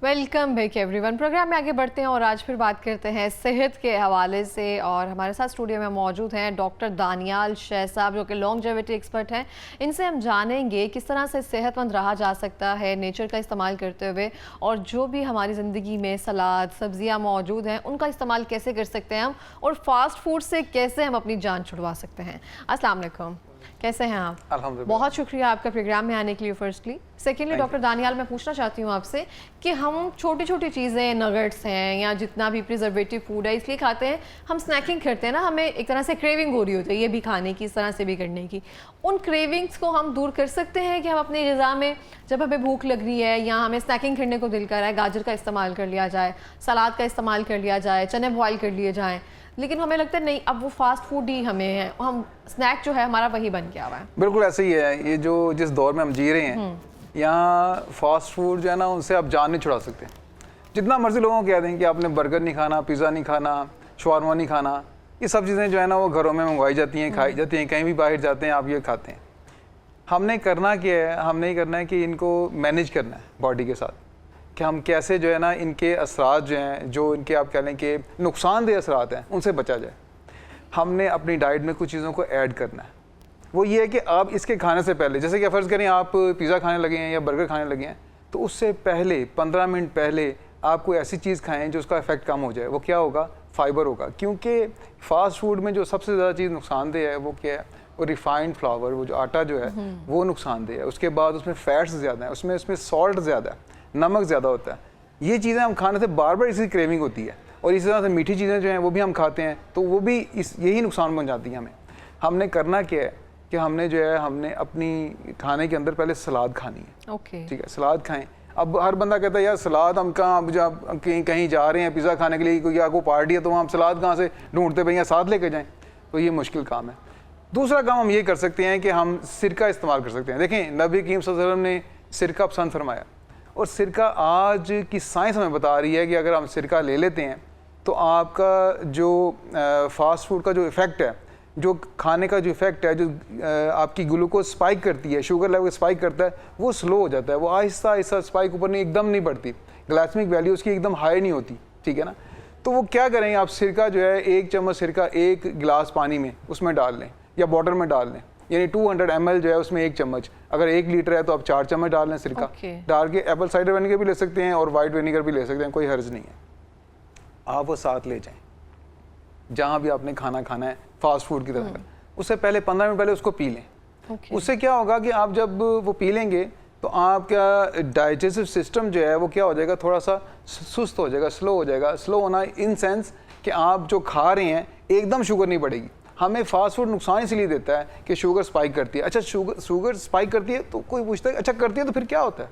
Welcome back everyone. Programme में आगे बढ़ते हैं और आज फिर बात करते हैं सेहत के हवाले से। और हमारे साथ स्टूडियो में मौजूद हैं डॉक्टर दानियाल शेह साहब, जो कि लॉन्गजेविटी एक्सपर्ट हैं। इनसे हम जानेंगे किस तरह से सेहतमंद रहा जा सकता है नेचर का इस्तेमाल करते हुए, और जो भी हमारी ज़िंदगी में सलाद सब्जियाँ मौजूद हैं उनका इस्तेमाल कैसे कर सकते हैं हम, और फास्ट फूड से कैसे हम अपनी जान छुड़वा सकते हैं। अस्सलाम वालेकुम, कैसे हैं आप? अल्हम्दुलिल्लाह। बहुत शुक्रिया आपका प्रोग्राम में आने के लिए फर्स्टली। सेकेंडली डॉक्टर दानियाल, मैं पूछना चाहती हूँ आपसे कि हम छोटी छोटी चीज़ें, नगेट्स हैं या जितना भी प्रिजर्वेटिव फूड है, इसलिए खाते हैं, हम स्नैकिंग करते हैं ना, हमें एक तरह से क्रेविंग हो रही होती है ये भी खाने की, इस तरह से भी करने की। उन क्रेविंग्स को हम दूर कर सकते हैं कि हम अपनी ग़िज़ा में जब हमें भूख लग रही है या हमें स्नैकिंग करने को दिल कर रहा है, गाजर का इस्तेमाल कर लिया जाए, सलाद का इस्तेमाल कर लिया जाए, चने बॉयल कर लिए जाएँ, लेकिन हमें लगता है नहीं, अब वो फास्ट फूड ही हमें है, हम स्नैक जो है हमारा वही बन गया हुआ है। बिल्कुल ऐसे ही है। ये जो जिस दौर में हम जी रहे हैं, यहाँ फास्ट फूड जो है ना, उनसे आप जान नहीं छुड़ा सकते। जितना मर्जी लोगों को कह दें कि आपने बर्गर नहीं खाना, पिज़्ज़ा नहीं खाना, शवारमा नहीं खाना, ये सब चीज़ें जो है ना वो घरों में मंगवाई जाती हैं, खाई जाती हैं, कहीं भी बाहर जाते हैं आप ये खाते हैं। हमने करना क्या है, हमने ये करना है कि इनको मैनेज करना है बॉडी के साथ, कि हम कैसे जो है ना इनके असरात जो हैं, जो इनके आप कह लें कि नुकसानदेह असरात हैं, उनसे बचा जाए। हमने अपनी डाइट में कुछ चीज़ों को ऐड करना है। वो ये है कि आप इसके खाने से पहले, जैसे कि फ़र्ज़ करें आप पिज़्ज़ा खाने लगे हैं या बर्गर खाने लगे हैं, तो उससे पहले 15 मिनट पहले आप कोई ऐसी चीज़ खाएं जो उसका इफ़ेक्ट कम हो जाए। वो क्या होगा? फाइबर होगा। क्योंकि फ़ास्ट फूड में जो सबसे ज़्यादा चीज़ नुकसानदेह है वो क्या है? वो रिफाइंड फ्लावर, वो जो आटा जो है वो नुकसानदेह है। उसके बाद उसमें फ़ैट्स ज़्यादा है, उसमें सॉल्ट ज़्यादा है, नमक ज़्यादा होता है। ये चीज़ें हम खाने से बार बार इसकी क्रेविंग होती है, और इसी तरह से मीठी चीज़ें जो हैं वो भी हम खाते हैं, तो वो भी यही नुकसान पहुंचाती हैं हमें। हमने करना क्या है कि हमने जो है हमने अपनी खाने के अंदर पहले सलाद खानी है। ओके, ठीक है, सलाद खाएं। अब हर बंदा कहता है यार सलाद हम कहाँ, अब जब कहीं जा रहे हैं पिज़्ज़ा खाने के लिए, कोई आपको पार्टी है, तो हम सलाद कहाँ से ढूंढते भैया साथ लेके जाएँ, तो ये मुश्किल काम है। दूसरा काम हम ये कर सकते हैं कि हम सिरका इस्तेमाल कर सकते हैं। देखें, नबी करीम सल्लल्लाहु अलैहि वसल्लम ने सिरका पसंद फरमाया, और सिरका आज की साइंस हमें बता रही है कि अगर हम सिरका ले लेते हैं तो आपका जो फास्ट फूड का जो इफ़ेक्ट है, जो खाने का जो इफ़ेक्ट है, जो आपकी ग्लूकोज स्पाइक करती है, शुगर लेवल स्पाइक करता है, वो स्लो हो जाता है। वो आहिस्ता आहिस्ता स्पाइक ऊपर नहीं, एकदम नहीं बढ़ती, ग्लाइसेमिक वैल्यू उसकी एकदम हाई नहीं होती। ठीक है ना? तो वो क्या करेंगे, आप सिरका जो है 1 चम्मच सिरका 1 गिलास पानी में उसमें डाल लें या बॉटल में डाल लें, यानी 200 ml जो है उसमें 1 चम्मच। अगर 1 लीटर है तो आप 4 चम्मच डाल लें सिरका। डाल के एप्पल साइडर विनेगर भी ले सकते हैं और वाइट विनेगर भी ले सकते हैं, कोई हर्ज नहीं है। आप वो साथ ले जाएं जहाँ भी आपने खाना खाना है फास्ट फूड की तरह का। उससे पहले 15 मिनट पहले उसको पी लें। उससे क्या होगा कि आप जब वो पी लेंगे तो आपका डाइजेस्टिव सिस्टम जो है वो क्या हो जाएगा, थोड़ा सा सुस्त हो जाएगा, स्लो हो जाएगा। स्लो होना इन सेंस कि आप जो खा रहे हैं एकदम शुगर नहीं बढ़ेगी। हमें फास्ट फूड नुकसान इसलिए देता है कि शुगर स्पाइक करती है। अच्छा, शुगर स्पाइक करती है तो कोई पूछता है अच्छा करती है तो फिर क्या होता है?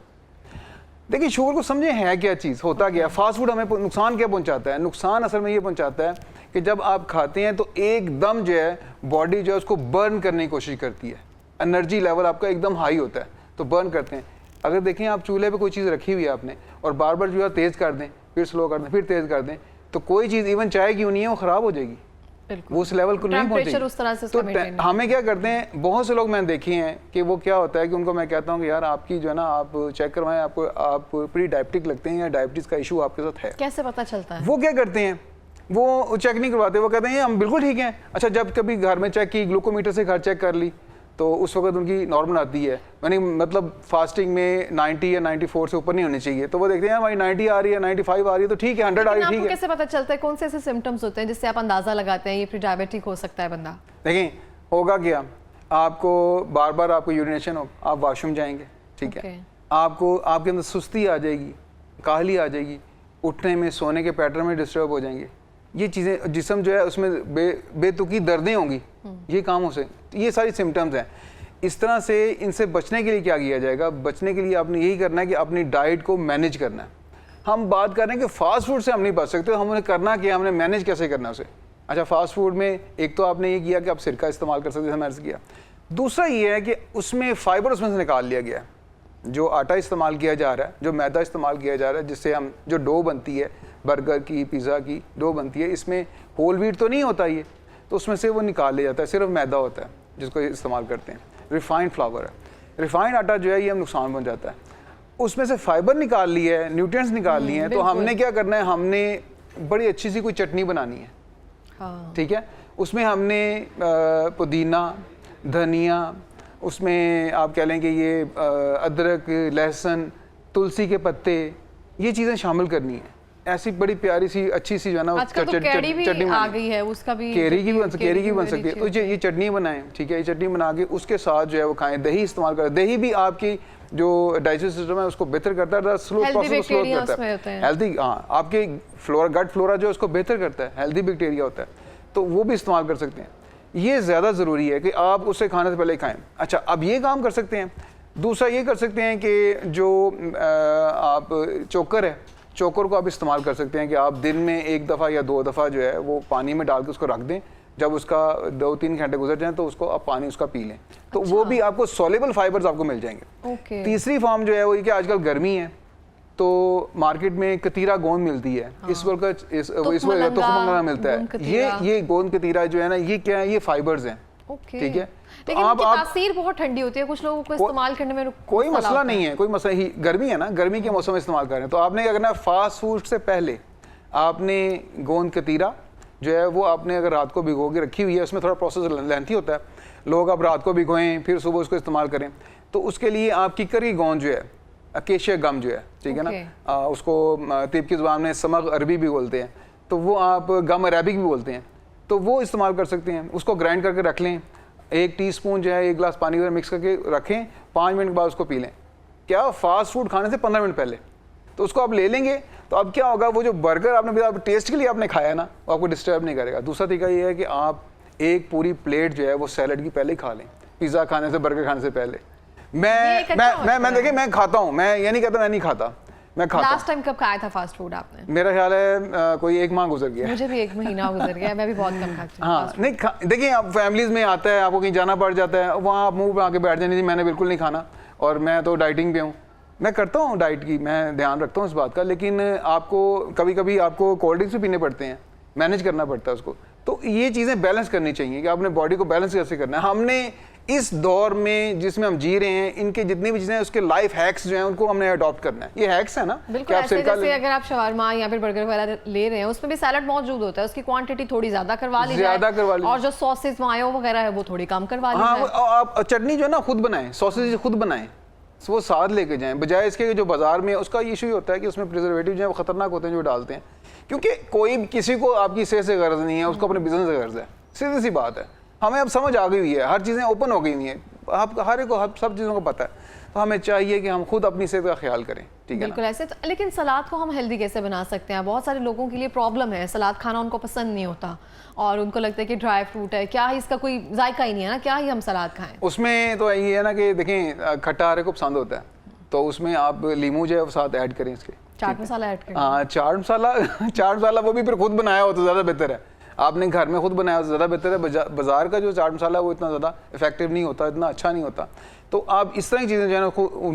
देखिए, शुगर को समझे है क्या चीज़, होता क्या है। फास्ट फूड हमें नुकसान क्या पहुंचाता है? नुकसान असल में ये पहुंचाता है कि जब आप खाते हैं तो एकदम जो है बॉडी जो है उसको बर्न करने की कोशिश करती है। एनर्जी लेवल आपका एकदम हाई होता है तो बर्न करते हैं। अगर देखें आप चूल्हे पे कोई चीज़ रखी हुई है आपने, और बार बार जो है तेज़ कर दें, फिर स्लो कर दें, फिर तेज़ कर दें, तो कोई चीज़ इवन चाय क्यों नहीं है वो ख़राब हो जाएगी, वो उस लेवल को नहीं पहुंचेगी। उस तरह से तो हमें क्या करते हैं, बहुत से लोग मैंने देखे हैं कि वो क्या होता है कि उनको मैं कहता हूँ कि यार आपकी जो है ना, आप चेक करवाएं, आपको आप प्री डायबिटिक लगते हैं या डायबिटीज़ का इशू आपके साथ है। कैसे पता चलता है? वो क्या करते हैं, वो चेक नहीं करवाते, वो कहते हैं हम बिल्कुल ठीक हैं। अच्छा, जब कभी घर में चेक की, ग्लूकोमीटर से घर चेक कर ली, तो उस वक्त उनकी नॉर्मल आती है, यानी मतलब फास्टिंग में 90 या 94 से ऊपर नहीं होनी चाहिए, तो वो देखते हैं भाई 90 आ रही है, 95 आ रही है, तो ठीक है, 100 आ रही है, ठीक है। कैसे पता चलता है, कौन से ऐसे सिम्टम्स होते हैं जिससे आप अंदाजा लगाते हैं ये प्री डायबिटिक हो सकता है बंदा? देखें, होगा क्या, आपको बार बार आपको यूरिनेशन हो, आप वॉशरूम जाएंगे, ठीक है, आपको आपके अंदर सुस्ती आ जाएगी, काहली आ जाएगी, उठने में, सोने के पैटर्न में डिस्टर्ब हो जाएंगे, ये चीज़ें, जिस्म जो है उसमें बेतुकी दर्दें होंगी, ये कामों से, ये सारी सिम्टम्स हैं। इस तरह से इनसे बचने के लिए क्या किया जाएगा? बचने के लिए आपने यही करना है कि अपनी डाइट को मैनेज करना है। हम बात कर रहे हैं कि फास्ट फूड से हम नहीं बच सकते, तो हमने करना क्या, हमने मैनेज कैसे करना है उसे। अच्छा, फास्ट फूड में एक तो आपने ये किया कि आप सिरका इस्तेमाल कर सकते हैं, मैंने किया। दूसरा ये है कि उसमें फाइबर उसमें से निकाल लिया गया है। जो आटा इस्तेमाल किया जा रहा है, जो मैदा इस्तेमाल किया जा रहा है, जिससे हम जो डो बनती है, बर्गर की, पिज़्ज़ा की डो बनती है, इसमें होल व्हीट तो नहीं होता ये, तो उसमें से वो निकाल लिया जाता है, सिर्फ मैदा होता है जिसको इस्तेमाल करते हैं। रिफाइंड फ्लावर है, रिफाइंड आटा जो है ये हम नुकसान पहुंचाता है। उसमें से फाइबर निकाल लिया है, न्यूट्रिएंट्स निकाल लिए हैं, तो हमने क्या करना है, हमने बड़ी अच्छी सी कोई चटनी बनानी है। हाँ। ठीक है, उसमें हमने पुदीना, धनिया, उसमें आप कह लें कि ये अदरक, लहसुन, तुलसी के पत्ते, ये चीज़ें शामिल करनी है। ऐसी बड़ी प्यारी सी अच्छी सी जो है ना चटनी आ गई है, उसका भी केरी की बन सकती है। तो ये चटनी बनाएं, ठीक है, ये चटनी बना के उसके साथ जो है वो खाएं। दही इस्तेमाल करें, दही भी आपकी जो डाइजेस्टिव सिस्टम है उसको बेहतर करता है, स्लो प्रोसेस को स्लो करता है, हेल्दी, हाँ, आपके फ्लोरा, गट फ्लोरा जो है उसको बेहतर करता है, हेल्दी बैक्टीरिया होता है, तो वो भी इस्तेमाल कर सकते हैं। ये ज़्यादा ज़रूरी है कि आप उससे खाने से पहले खाएं। अच्छा, अब ये काम कर सकते हैं। दूसरा ये कर सकते हैं कि जो आप चोकर है, चोकर को आप इस्तेमाल कर सकते हैं कि आप दिन में 1 दफ़ा या 2 दफ़ा जो है वो पानी में डाल के उसको रख दें। जब उसका 2-3 घंटे गुजर जाएं तो उसको आप पानी उसका पी लें, तो वो भी आपको सोलेबल फाइबर्स आपको मिल जाएंगे। तीसरी फॉर्म जो है वो ये कि आजकल गर्मी है तो मार्केट में कतीरा गोंद मिलती है। हाँ। इस वक्त तुखमंगा मिलता है। ये गोंद कतीरा जो है ना, ये क्या है, ये फाइबर्स हैं। ठीक है, लेकिन इनकी तासीर बहुत ठंडी होती है, कुछ लोगों को इस्तेमाल करने में कोई मसला नहीं है, कोई मसला ही, गर्मी है ना, गर्मी के मौसम में इस्तेमाल करें। तो आपने क्या करना है, फास्ट फूड से पहले आपने गोंद कतीरा जो है वो आपने अगर रात को भिगो के रखी हुई है, उसमें थोड़ा प्रोसेस लेंथी होता है, लोग अब रात को भिगोएं फिर सुबह उसको इस्तेमाल करें, तो उसके लिए आप किकर की गोंद जो है, अकेशिया गम जो है, ठीक है ना, उसको तिब की ज़ुबान में समग अरबी भी बोलते हैं, तो वो आप गम अरेबिक भी बोलते हैं, तो वो इस्तेमाल कर सकते हैं। उसको ग्राइंड करके रख लें, 1 टीस्पून जो है 1 गिलास पानी में मिक्स करके रखें, 5 मिनट के बाद उसको पी लें। क्या, फास्ट फूड खाने से 15 मिनट पहले, तो उसको आप ले लेंगे, तो अब क्या होगा, वो जो बर्गर आपने टेस्ट के लिए आपने खाया ना, वो आपको डिस्टर्ब नहीं करेगा। दूसरा तरीका ये है कि आप एक पूरी प्लेट जो है वो सैलड की पहले ही खा लें, पिज़्ज़ा खाने से, बर्गर खाने से पहले। मैं देखिए, मैं खाता हूँ, मैं ये नहीं कहता मैं नहीं खाता, मैं खाता। लास्ट टाइम कब खाया था फास्ट फूड आपने? मेरा ख्याल है कोई 1 माह गुजर गया। मुझे भी 1 महीना गुजर गया, मैं भी बहुत कम खाती हूँ। हाँ, नहीं देखिए, आप फैमिलीज में आता है, आपको कहीं जाना पड़ जाता है, वहाँ आप मुंह बना के बैठ जाने, मैंने बिल्कुल नहीं खाना, और मैं तो डाइटिंग पे हूँ, मैं करता हूँ डाइट की, मैं ध्यान रखता हूँ इस बात का, लेकिन आपको कभी कभी आपको कोल्ड ड्रिंक्स भी पीने पड़ते हैं, मैनेज करना पड़ता है उसको। तो ये चीज़ें बैलेंस करनी चाहिए कि आपने बॉडी को बैलेंस कैसे करना है। हमने इस दौर में जिसमें हम जी रहे हैं, इनके जितनी भी चीज़ें उसके लाइफ हैक्स जो हैं उनको हमने अडॉप्ट करना है। ये हैक्स है ना, बिल्कुल ऐसे जैसे अगर आप शवारमा या फिर बर्गर वगैरह ले रहे हैं, उसमें भी सैलड मौजूद होता है, उसकी क्वांटिटी थोड़ी ज़्यादा करवा लीजिए, और जो सॉसेज मायो वगैरह है वो थोड़ी कम करवा लीजिए। हाँ, आप चटनी जो है ना खुद बनाएं, सॉसेज खुद बनाएं, वो साथ लेके जाएं, बजाय इसके जो बाजार में उसका इशू ही होता है कि उसमें प्रिजर्वेटिव जो है वो खतरनाक होते हैं जो डालते हैं, क्योंकि कोई किसी को आपकी सेहत से गर्ज नहीं है, उसको अपने बिजनेस से गर्ज है, सीधी सी बात है। हमें अब समझ आ गई हुई है, हर चीज़ें ओपन हो गई हुई हैं, आप हर एक को सब चीज़ों को पता है, तो हमें चाहिए कि हम खुद अपनी सेहत का ख्याल करें। ठीक है, बिल्कुल ऐसे। लेकिन सलाद को हम हेल्दी कैसे बना सकते हैं? बहुत सारे लोगों के लिए प्रॉब्लम है, सलाद खाना उनको पसंद नहीं होता और उनको लगता है कि ड्राई फ्रूट है, क्या है इसका कोई जायका ही नहीं है ना, क्या ही हम सलाद खाएं? उसमें तो ये है ना कि देखें, खट्टा हर एक को पसंद होता है, तो उसमें आप लीमू जो है साथ ऐड करें, इसके चाट मसाला ऐड करें। हाँ, चाट मसाला वो भी फिर खुद बनाया हो तो ज़्यादा बेहतर है, आपने घर में खुद बनाया हो तो ज़्यादा बेहतर है। बाजार का जो चाट मसाला है वो इतना ज़्यादा इफेक्टिव नहीं होता, इतना अच्छा नहीं होता, तो आप इस तरह की चीज़ें जो है ना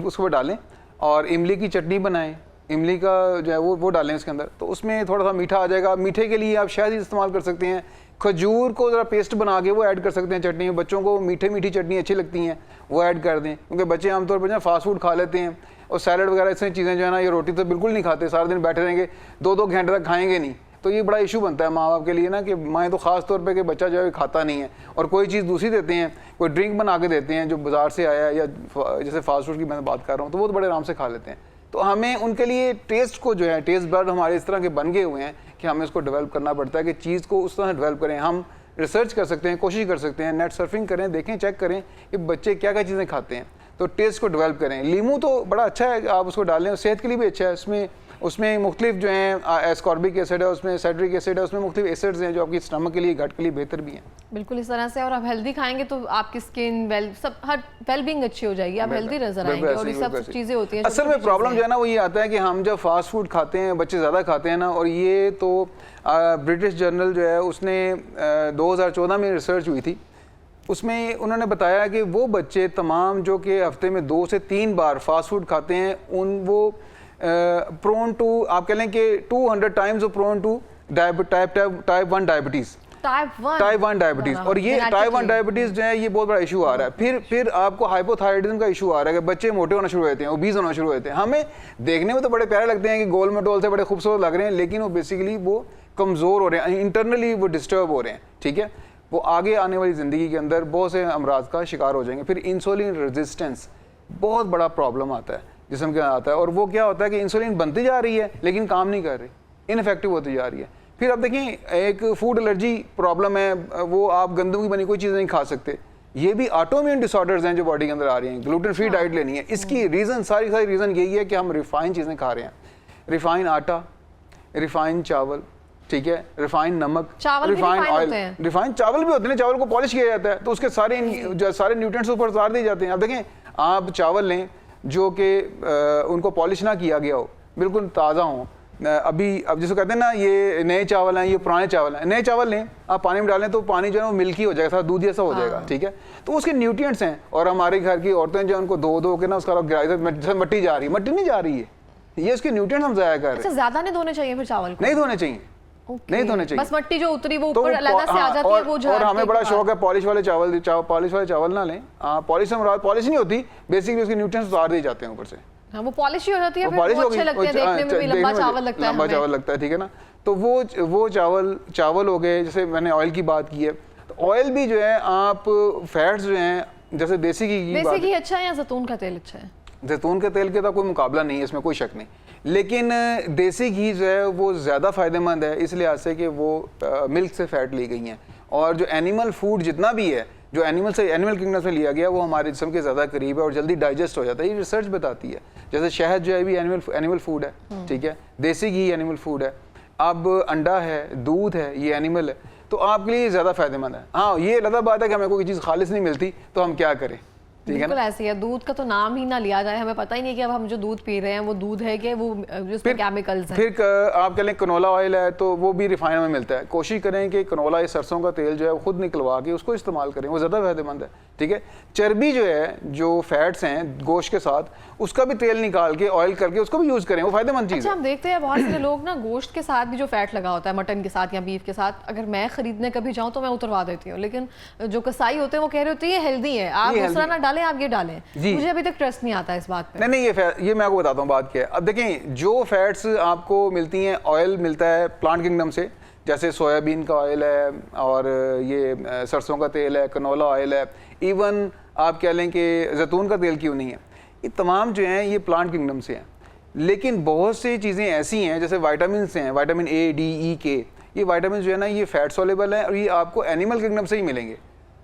उसको डालें, और इमली की चटनी बनाएं, इमली का जो है वो डालें इसके अंदर, तो उसमें थोड़ा सा मीठा आ जाएगा। मीठे के लिए आप शहद इस्तेमाल कर सकते हैं, खजूर को ज़रा पेस्ट बना के वो ऐड कर सकते हैं चटनी में, बच्चों को मीठी चटनी अच्छी लगती हैं वो ऐड कर दें, क्योंकि बच्चे आमतौर पर जो फास्ट फूड खा लेते हैं, और सैलड वगैरह ऐसी चीज़ें जो है ना, ये रोटी तो बिल्कुल नहीं खाते, सारा दिन बैठे रहेंगे, 2-2 घंटे तक खाएंगे नहीं, तो ये बड़ा इशू बनता है माँ बाप के लिए ना, कि माएँ तो ख़ास तौर पे कि बच्चा जो है खाता नहीं है, और कोई चीज़ दूसरी देते हैं, कोई ड्रिंक बना के देते हैं जो बाज़ार से आया है, या जैसे फास्ट फूड की मैं बात कर रहा हूँ, तो वो तो बड़े आराम से खा लेते हैं। तो हमें उनके लिए टेस्ट को जो है, टेस्ट बर्ड हमारे इस तरह के बन गए हुए हैं कि हमें इसको डेवलप करना पड़ता है कि चीज़ को उस तरह डेवलप करें। हम रिसर्च कर सकते हैं, कोशिश कर सकते हैं, नेट सर्फिंग करें, देखें, चेक करें कि बच्चे क्या क्या चीज़ें खाते हैं, तो टेस्ट को डेवलप करें। लीमू तो बड़ा अच्छा है, आप उसको डालें, सेहत के लिए भी अच्छा है। उसमें मुख्तलिफ जो हैं एस्कॉर्बिक एसिड है, उसमें साइट्रिक एसिड है, उसमें मुख्तलिफ एसिड्स हैं जो आपकी स्टमक के लिए, गट के लिए बेहतर भी हैं। बिल्कुल इस तरह से, और आप हेल्दी खाएंगे तो आपकी स्किन सब हर वेलबींग अच्छी हो जाएगी, आप हेल्दी नजर आएंगे, और ये सब चीज़ें होती हैं। असल में प्रॉब्लम जो है ना वो ये आता है कि हम जब फास्ट फूड खाते हैं, बच्चे ज़्यादा खाते हैं ना, और ये तो ब्रिटिश जर्नल जो है उसने 2014 में रिसर्च हुई थी, उसमें उन्होंने बताया कि वो बच्चे तमाम जो कि हफ्ते में 2 से 3 बार फास्ट फूड खाते हैं, वो प्रोन टू, आप कह लें कि 200 times prone to type 1 diabetes. Type 1 diabetes, और ये टाइप 1 डायबिटीज जो है ये बहुत बड़ा इशू आ रहा है। फिर आपको हाइपोथायराइडिज्म का इशू आ रहा है कि बच्चे मोटे होना शुरू होते हैं, ओबीज होना शुरू होते हैं। हमें देखने में तो बड़े प्यारे लगते हैं कि गोल मटोल से बड़े खूबसूरत लग रहे हैं, लेकिन वो बेसिकली वो कमज़ोर हो रहे हैं, इंटरनली वो डिस्टर्ब हो रहे हैं, ठीक है। वो आगे आने वाली ज़िंदगी के अंदर बहुत से अमराज का शिकार हो जाएंगे। फिर इंसुलिन रेजिस्टेंस बहुत बड़ा प्रॉब्लम आता है जिस्म के आता है, और वो क्या होता है कि इंसुलिन बनती जा रही है लेकिन काम नहीं कर रही, इनफेक्टिव होती जा रही है। फिर अब देखें एक फूड एलर्जी प्रॉब्लम है, वो आप गंदम की बनी कोई चीज़ नहीं खा सकते। ये भी ऑटोइम्यून डिसऑर्डर्स हैं जो बॉडी के अंदर आ रही हैं। ग्लूटेन फ्री डाइट लेनी है, इसकी रीज़न सारी रीज़न यही है कि हम रिफाइंड चीज़ें खा रहे हैं, रिफाइंड आटा, रिफाइंड चावल, ठीक है, रिफाइंड नमक, रिफाइंड ऑयल। रिफाइंड चावल भी होते हैं, चावल को पॉलिश किया जाता है तो उसके सारे न्यूट्रिएंट्स ऊपर उतार दिए जाते हैं। अब देखें आप चावल लें जो कि उनको पॉलिश ना किया गया हो, बिल्कुल ताज़ा हो, अब जिसको कहते हैं ना ये नए चावल हैं, ये पुराने चावल हैं। नए चावल लें, आप पानी में डालें तो पानी जो है वो मिल्की हो जाएगा, दूध जैसा हो जाएगा, ठीक है। तो उसके न्यूट्रिएंट्स हैं, और हमारे घर की औरतें जो उनको धो के ना उसका मट्टी जा रही है, मट्टी नहीं जा रही है, ये उसके न्यूट्रिएंट्स हम ज़ाया कर रहे हैं। अच्छा, ज़्यादा नहीं धोने चाहिए फिर चावल को? नहीं धोने चाहिए, नहीं धोने चाहिए, बस मट्टी जो उतरी वो ऊपर अलग से आ जाती है, वो और हमें बड़ा शौक है पॉलिश वाले चावल ना लें। पॉलिश नहीं होती, बेसिकली उसके न्यूट्रिएंट्स उतार दिए जाते हैं ऊपर से। हाँ, वो पॉलिश ही हो जाती है, फिर वो अच्छे लगते हैं देखने में भी, लंबा चावल लगता है, लंबा चावल लगता है, ठीक है ना। तो वो चावल हो गए। जैसे मैंने ऑयल की बात की है, तो ऑयल भी जो है आप फैट्स जो हैं, जैसे देसी घी अच्छा है या जैतून का तेल अच्छा है? जैतून के तेल के तो कोई मुकाबला नहीं है, इसमें कोई शक नहीं, लेकिन देसी घी जो है वो ज़्यादा फ़ायदेमंद है इस लिहाज से कि वो मिल्क से फ़ैट ली गई हैं, और जो एनिमल फूड जितना भी है, जो एनिमल किंगडम से लिया गया, वो हमारे जिस्म के ज़्यादा करीब है और जल्दी डाइजेस्ट हो जाता है। ये रिसर्च बताती है। जैसे शहद जो है भी एनिमल फूड है, ठीक है, देसी घी एनिमल फूड है, अब अंडा है, दूध है, ये एनिमल है, तो आपके लिए ज़्यादा फ़ायदेमंद है। हाँ, ये अलग बात है कि हमें कोई चीज़ खालिस नहीं मिलती तो हम क्या करें, बिल्कुल ऐसी है। दूध का तो नाम ही ना लिया जाए, हमें पता ही नहीं कि अब हम जो दूध पी रहे हैं वो दूध है कि वो जिसमें केमिकल्स हैं। फिर आप कह लें कनोला ऑयल है तो वो भी रिफाइन में मिलता है। कोशिश करें कि कनोला या सरसों का तेल जो है वो खुद निकलवा के उसको इस्तेमाल करें, वो ज़्यादा फायदेमंद है, ठीक है। चर्बी जो है, जो फैट्स हैं गोश्त के साथ, उसका भी तेल निकाल के ऑयल करके उसको भी यूज़ करें, वो फायदेमंद चीज़ है। हम देखते हैं बहुत सारे लोग ना गोश्त के साथ भी जो फैट लगा होता है, मटन के साथ या बीफ के साथ, अगर मैं खरीदने कभी जाऊँ तो मैं उतरवा देती हूँ, लेकिन जो कसाई होते हैं वो कह रहे होते हैं ये हेल्दी है, आप दूसरा ना डालें, आप ये डालें। मुझे अभी तक ट्रस्ट नहीं आता इस बात पे। नहीं, ये मैं आपको बताता हूँ बात क्या है। अब देखें, जो फैट्स आपको मिलती हैं, ऑयल मिलता है प्लांट किंगडम से, जैसे सोयाबीन का ऑयल है, और ये सरसों का तेल है, कनोला ऑयल है, इवन आप कह लें कि जैतून का तेल क्यों नहीं है, ये तमाम जो हैं ये प्लांट किंगडम से हैं। लेकिन बहुत सी चीज़ें ऐसी हैं, जैसे वाइटामिन हैं, विटामिन ए, डी, ई, के, ये वाइटामिन जो है ना ये फैट सोलेबल है और ये आपको एनिमल किंगडम से ही मिलेंगे।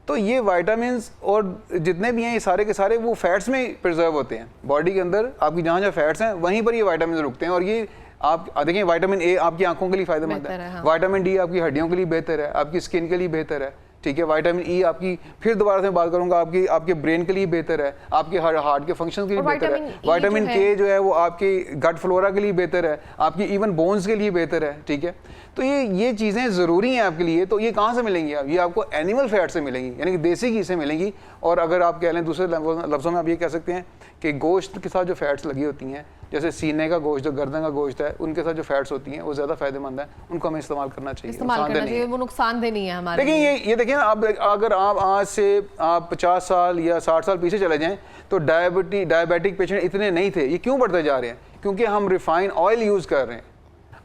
तो ये वाइटामिन और जितने भी हैं ये सारे के सारे वो फैट्स में प्रिजर्व होते हैं बॉडी के अंदर। आपकी जहाँ फैट्स हैं वहीं पर ये वाइटामिन रुकते हैं, और ये आप देखिए वाइटामिन ए आपकी आंखों के लिए फायदेमंद है, हाँ। वाइटामिन डी आपकी हड्डियों के लिए बेहतर है, आपकी स्किन के लिए बेहतर है, ठीक है। विटामिन ई आपकी, फिर दोबारा से बात करूंगा, आपके ब्रेन के लिए बेहतर है, आपके हार्ट के फंक्शन के लिए बेहतर है। विटामिन के जो है वो आपके गट फ्लोरा के लिए बेहतर है, आपकी इवन बोन्स के लिए बेहतर है, ठीक है। तो ये चीज़ें ज़रूरी हैं आपके लिए। तो ये कहाँ से मिलेंगी? आप ये आपको एनिमल फैट से मिलेंगी, यानी कि देसी घी से मिलेंगी। और अगर आप कह लें दूसरे लफ्ज़ों में आप ये कह सकते हैं कि गोश्त के साथ जो फैट्स लगी होती हैं, जैसे सीने का गोश्त, जो गर्दन का गोश्त है, उनके साथ जो फैट्स होती हैं वो ज़्यादा फायदेमंद है, उनको हमें इस्तेमाल करना चाहिए, वो नुकसानदेह नहीं है हमारे। लेकिन ये देखिए ना, अगर आप आज से आप 50 साल या 60 साल पीछे चले जाएं तो डायबिटिक पेशेंट इतने नहीं थे। ये क्यों बढ़ते जा रहे हैं? क्योंकि हम रिफाइंड ऑयल यूज़ कर रहे हैं।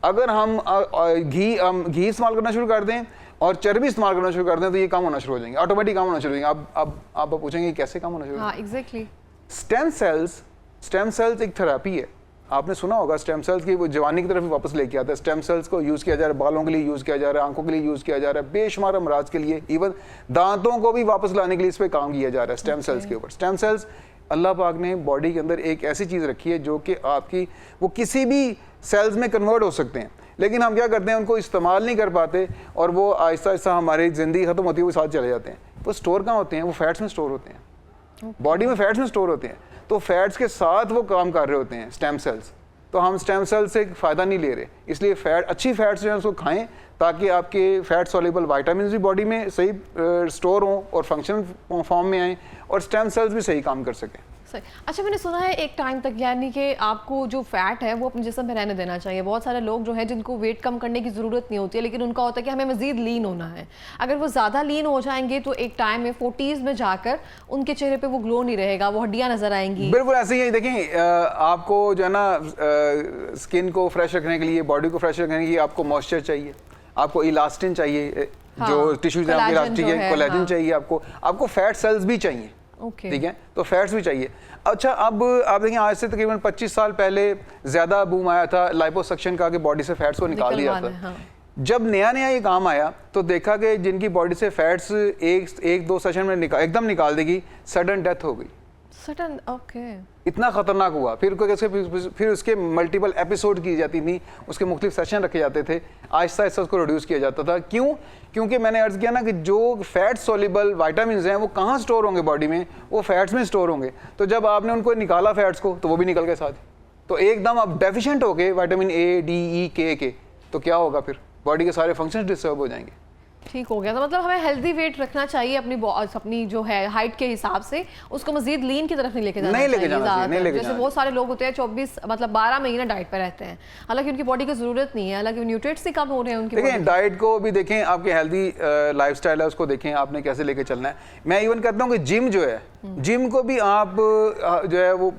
अगर हम घी इस्तेमाल करना शुरू कर दें और चर्बी इस्तेमाल करना शुरू कर दें तो ये कम होना शुरू हो जाएंगे, ऑटोमेटिक कम होना शुरू हो जाएंगे। अब आप पूछेंगे कैसे कम होना शुरू? हाँ, एग्जैक्टली। स्टेम सेल्स एक थेरेपी है। आपने सुना होगा स्टेम सेल्स की, वो जवानी की तरफ वापस लेके आता है। स्टेम सेल्स को यूज़ किया जा रहा है, बालों के लिए यूज़ किया जा रहा है, आंखों के लिए यूज़ किया जा रहा है, बेशुमार अमराज के लिए, इवन दांतों को भी वापस लाने के लिए इस पर काम किया जा रहा है स्टेम सेल्स के ऊपर। स्टेम सेल्स अल्लाह पाक ने बॉडी के अंदर एक ऐसी चीज़ रखी है जो कि आपकी वो किसी भी सेल्स में कन्वर्ट हो सकते हैं, लेकिन हम क्या करते हैं उनको इस्तेमाल नहीं कर पाते और वो आहिस्ता आहिस्ता हमारी ज़िंदगी ख़त्म होती है, वो साथ चले जाते हैं। वो स्टोर कहाँ होते हैं? वो फैट्स में स्टोर होते हैं, बॉडी में फैट्स में स्टोर होते हैं। तो फैट्स के साथ वो काम कर रहे होते हैं स्टेम सेल्स। तो हम स्टेम सेल से फ़ायदा नहीं ले रहे, इसलिए अच्छी फैट्स जो है उसको खाएं ताकि आपके फैट सॉल्युबल विटामिन भी बॉडी में सही स्टोर हों और फंक्शनल फॉर्म में आएँ और स्टेम सेल्स भी सही काम कर सकें। सही। अच्छा, मैंने सुना है एक टाइम तक यानी कि आपको जो फैट है वो अपने जिस्म में रहने देना चाहिए। बहुत सारे लोग जो है जिनको वेट कम करने की ज़रूरत नहीं होती है, लेकिन उनका होता है कि हमें मज़ीद लीन होना है। अगर वो ज़्यादा लीन हो जाएंगे तो एक टाइम में 40s में जाकर उनके चेहरे पे वो ग्लो नहीं रहेगा, वो हड्डियाँ नज़र आएंगी। बिल्कुल ऐसे ही है। देखें, आपको जो है ना स्किन को फ्रेश रखने के लिए, बॉडी को फ्रेश रखने के लिए आपको मॉइस्चर चाहिए, आपको इलास्टिन चाहिए, हाँ, जो टिश्यूज है, कोलेजन चाहिए, आपको फैट सेल्स भी चाहिए। ठीक है, तो फैट्स भी चाहिए। अच्छा, अब आप देखें, आज से तकरीबन 25 साल पहले ज़्यादा बूम आया था लाइपोसक्शन का, कि बॉडी से फैट्स को निकाल दिया जाता। हाँ। जब नया नया ये काम आया तो देखा कि जिनकी बॉडी से फैट्स एक दो सेशन में एकदम निकाल देगी, सडन डेथ हो गई। Sudden, okay. इतना खतरनाक हुआ। फिर उसके मल्टीपल एपिसोड की जाती थी, उसके मुख्तलिफ सेशन रखे जाते थे, आहिस्ता आहिस्ता उसको रिड्यूस किया जाता था। क्यों? क्योंकि मैंने अर्ज किया ना कि जो फैट सोल्यूबल वाइटामिन हैं वो कहाँ स्टोर होंगे बॉडी में, वो फैट्स में स्टोर होंगे। तो जब आपने उनको निकाला फैट्स को, तो वो भी निकल गए साथ। तो एकदम आप डेफिशिएंट हो गए विटामिन ए, डी, ई, के, तो क्या होगा फिर? बॉडी के सारे फंक्शंस डिस्टर्ब हो जाएंगे। ठीक हो गया। तो मतलब हमें हेल्दी वेट रखना चाहिए अपनी जो है हाइट के हिसाब से, उसको मजीद लीन की तरफ नहीं लेके जाना चाहिए। जैसे बहुत सारे लोग होते हैं 24 मतलब 12 महीने डाइट पर रहते हैं, हालांकि उनकी बॉडी की जरूरत नहीं है, हालांकि न्यूट्रिएंट्स ही कम हो रहे हैं उनकी। देखें, डाइट को भी देखें, आपकी हेल्दी लाइफस्टाइल है उसको देखें, आपने कैसे लेके चलना है। मैं इवन कहता हूँ कि जिम जो है, जिम को भी आप जो है वो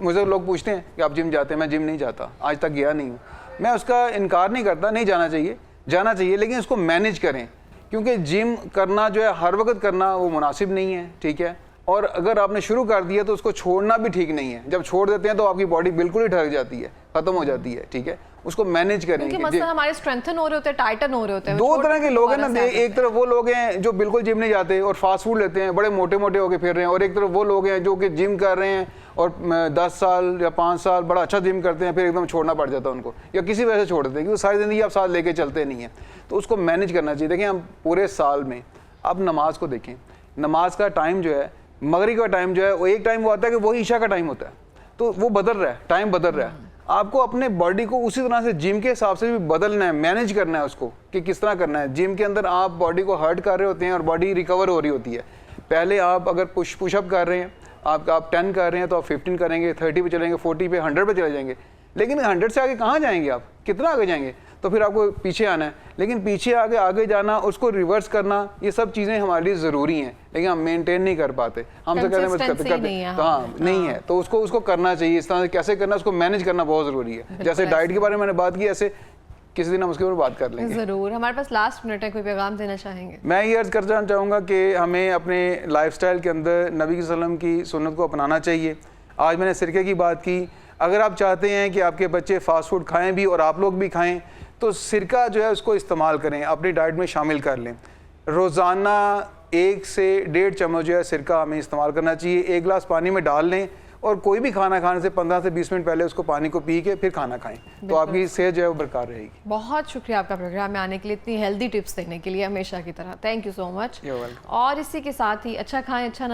मुझे लोग पूछते हैं कि आप जिम जाते हैं, मैं जिम नहीं जाता, आज तक गया नहीं हूँ। मैं उसका इनकार नहीं करता, नहीं जाना चाहिए, लेकिन उसको मैनेज करें, क्योंकि जिम करना जो है हर वक्त करना वो मुनासिब नहीं है। ठीक है, और अगर आपने शुरू कर दिया तो उसको छोड़ना भी ठीक नहीं है। जब छोड़ देते हैं तो आपकी बॉडी बिल्कुल ही ठहर जाती है, खत्म हो जाती है। ठीक है, उसको मैनेज करें। क्योंकि मतलब हमारे स्ट्रेंथन हो रहे होते हैं, टाइटन हो रहे होते हैं। दो तरह के लोग हैं ना, एक तरफ वो लोग हैं जो बिल्कुल जिम नहीं जाते और फास्ट फूड लेते हैं, बड़े मोटे मोटे होके फिर रहे हैं, और एक तरफ वो लोग हैं जो कि जिम कर रहे हैं और 10 साल या 5 साल बड़ा अच्छा जिम करते हैं, फिर एकदम छोड़ना पड़ जाता है उनको, या किसी वजह से छोड़ देते हैं, क्योंकि सारी ज़िंदगी आप साथ लेके चलते नहीं हैं। तो उसको मैनेज करना चाहिए। देखें, हम पूरे साल में आप नमाज को देखें, नमाज का टाइम जो है, मगरिब का टाइम जो है, वो एक टाइम वो आता है कि वही ईशा का टाइम होता है, तो वो बदल रहा है, टाइम बदल रहा है। आपको अपने बॉडी को उसी तरह से जिम के हिसाब से भी बदलना है, मैनेज करना है उसको, कि किस तरह करना है। जिम के अंदर आप बॉडी को हर्ट कर रहे होते हैं और बॉडी रिकवर हो रही होती है। पहले आप अगर पुशअप कर रहे हैं, आप 10 कर रहे हैं, तो आप 15 करेंगे, 30 पे चलेंगे, 40 पे, 100 पे चले जाएंगे। लेकिन 100 से आगे कहाँ जाएंगे आप? कितना आगे जाएंगे? तो फिर आपको पीछे आना है। लेकिन पीछे आगे जाना, उसको रिवर्स करना, ये सब चीज़ें हमारे लिए ज़रूरी हैं, लेकिन हम मेंटेन नहीं कर पाते। हम तो कहते हैं तो हाँ, नहीं है, तो उसको करना चाहिए। इस तरह से कैसे करना है, उसको मैनेज करना बहुत ज़रूरी है। जैसे डाइट के बारे में मैंने बात की, ऐसे किसी दिन हम उसके ऊपर बात कर लेंगे। ज़रूर। हमारे पास लास्ट मिनट है, कोई पैगाम देना चाहेंगे? मैं ये अर्ज़ करना चाहूँगा कि हमें अपने लाइफस्टाइल के अंदर नबी सल्लल्लाहु अलैहि वसल्लम की सुन्नत को अपनाना चाहिए। आज मैंने सिरके की बात की, अगर आप चाहते हैं कि आपके बच्चे फास्ट फूड खाएं भी और आप लोग भी खाएं, तो सिरका जो है उसको इस्तेमाल करें, अपनी डाइट में शामिल कर लें। रोज़ाना 1 से 1.5 चम्मच जो है सिरका हमें इस्तेमाल करना चाहिए। 1 गिलास पानी में डाल लें और कोई भी खाना खाने से 15 से 20 मिनट पहले उसको पानी को पी के फिर खाना खाएं, तो आपकी सेहत जो है वो बरकरार रहेगी। बहुत शुक्रिया आपका प्रोग्राम में आने के लिए, इतनी हेल्दी टिप्स देने के लिए, हमेशा की तरह। Thank you so much. और इसी के साथ ही अच्छा खाएं, अच्छा नजर